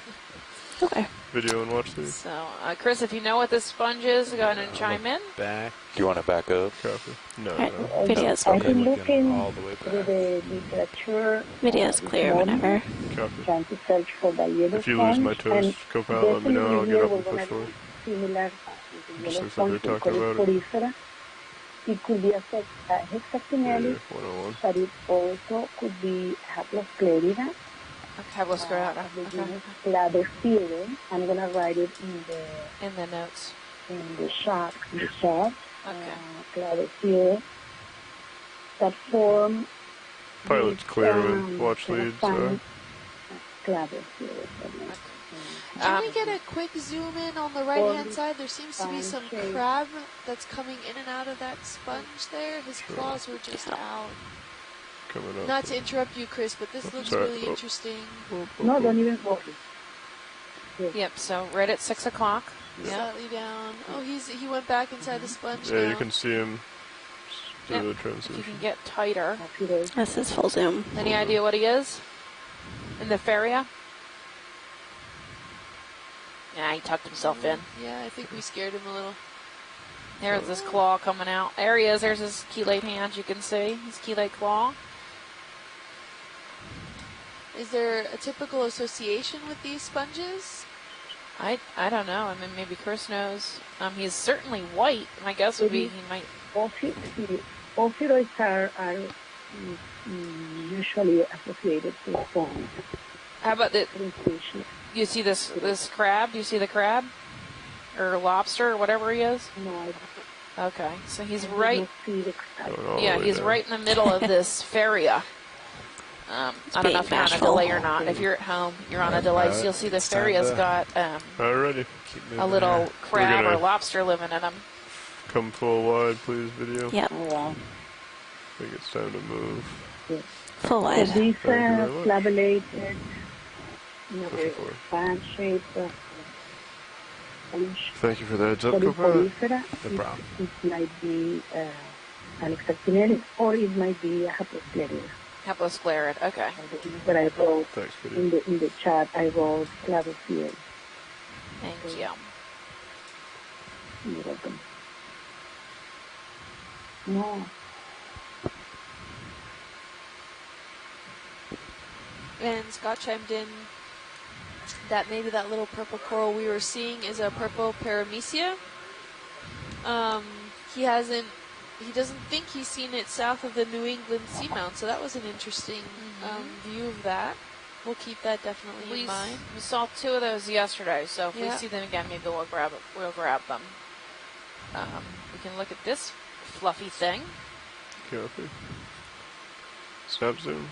Okay. video and watch these. So, Chris, if you know what this sponge is, go ahead and chime in. Back. Do you want to back up? Copy. No, Alright, no. video's I've clear. been Looking looking all the way through back. the literature. Video's this clear morning, whenever. Copy. Trying to search for the yellow If you lose my sponge, and toast, co-pilot, let me know. I'll definitely get here up we're and push gonna forward. do similar Just with the yellow looks like sponge. they're We talking call about it it. porifera. It could be a Yeah, hexactinellus, 101. but it also could be haplosclerida. Haplosclerida. The Okay. genus Cladophyridae. I'm gonna write it In the notes. in the shot. The shot. Okay. Cladophyridae that form. Pilot's this, clear with watch leads. Cladophyridae. Can we get a quick zoom in on the right-hand Or side? There seems to be some sponge. crab that's coming in and out of that sponge there. His claws were just out. Coming up. Not to interrupt you, Chris, but this looks Sorry. really interesting. No, don't even worry. Yep, so right at 6 o'clock. Yeah. Slightly down. Oh, he went back inside the sponge Yeah, now. you can see him do Yep. the If you transition. can get tighter. This is full zoom. Any idea what he is? In the faria? Yeah, he tucked himself in. Yeah, I think we scared him a little. There's his claw coming out. There he is. There's his chelate hand, you can see. His chelate claw. Is there a typical association with these sponges? I don't know. I mean, maybe Chris knows. He's certainly white. My guess would be he might. Ophiroids are usually associated with spawns. How about the? In species. You see this crab? Do you see the crab? Or lobster or whatever he is? No, I Okay, so he's did right. not see the crab. Going all the Yeah, way he's down. right in the middle of this faria. I don't know being if you're on a bashful. delay or not. If you're at home, you're on a delay, so you'll see the It's time faria's to- got Alrighty. Keep moving a little there. crab gonna- or lobster living in him. Come full wide, please, video. Yep, Oh, wow. I think it's time to move. full So wide. these Thank you very much. flagellated, Pushing forward. fan-shaped sponge. Thank you for the heads up, co-pilot. Porifera, No problem. it might be an hexactinellus, or it might be a haplosclerida. Haplosclerid. Okay. But I wrote Thanks, video. in the chat, I wrote Cladophyridae. Thank you. You're welcome. No. And Scott chimed in that maybe that little purple coral we were seeing is a purple paramecia. He doesn't think he's seen it south of the New England seamount, so that was an interesting view of that. We'll keep that definitely in mind. We saw 2 of those yesterday, so if we Yeah. see them again, maybe we'll grab them. We can look at this fluffy thing. Copy. Snap zoom.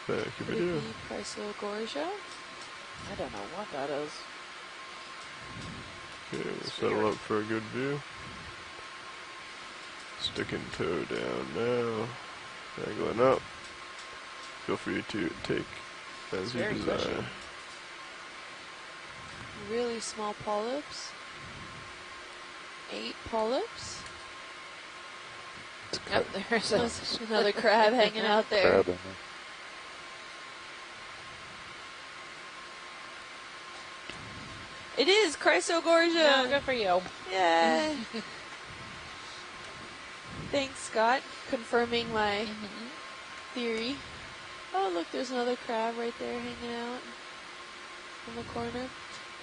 Thank you, video. Chrysogorgia. I don't know what that is. Okay, we'll settle up for a good view. Sticking toe down now. Angling up. Feel free to take as you very desire. fishy. Really small polyps. 8 polyps. Yep, there's a There's another crab hanging out there. Crab in there. It is Chrysogorgia. Yeah, good for you. Yeah. Thanks, Scott, confirming my theory. Oh, look, there's another crab right there hanging out in the corner.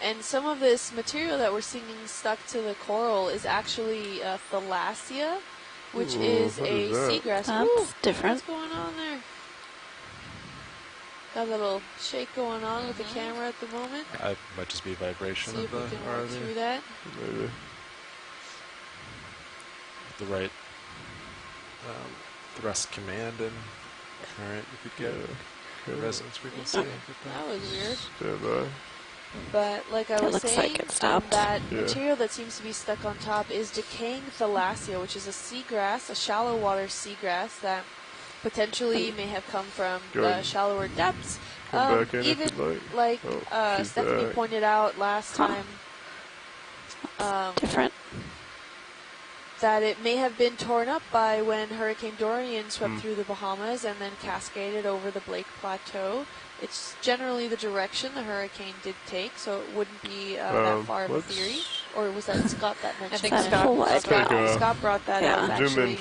And some of this material that we're seeing stuck to the coral is actually thalassia, which Ooh, is what a is that? seagrass. That's Ooh, different. what's going on there? Got a little shake going on with the camera at the moment. It might just be vibration See of if we the can work through ROV. that. Maybe. The right thrust command and current you could get. Okay. Resonance frequency. That was weird. Stand by. But like I It was looks saying, like it stopped. that Yeah. material that seems to be stuck on top is decaying thalassia, which is a seagrass, a shallow water seagrass that potentially may have come from Go ahead. shallower depths. Come back in if Even you'd like. Oh, she's Stephanie back. pointed out last time, Different. that it may have been torn up by when Hurricane Dorian swept through the Bahamas and then cascaded over the Blake Plateau. It's generally the direction the hurricane did take, so it wouldn't be that far of a theory. Or was that Scott that mentioned I think that? Scott Scott brought that up, zoom in actually.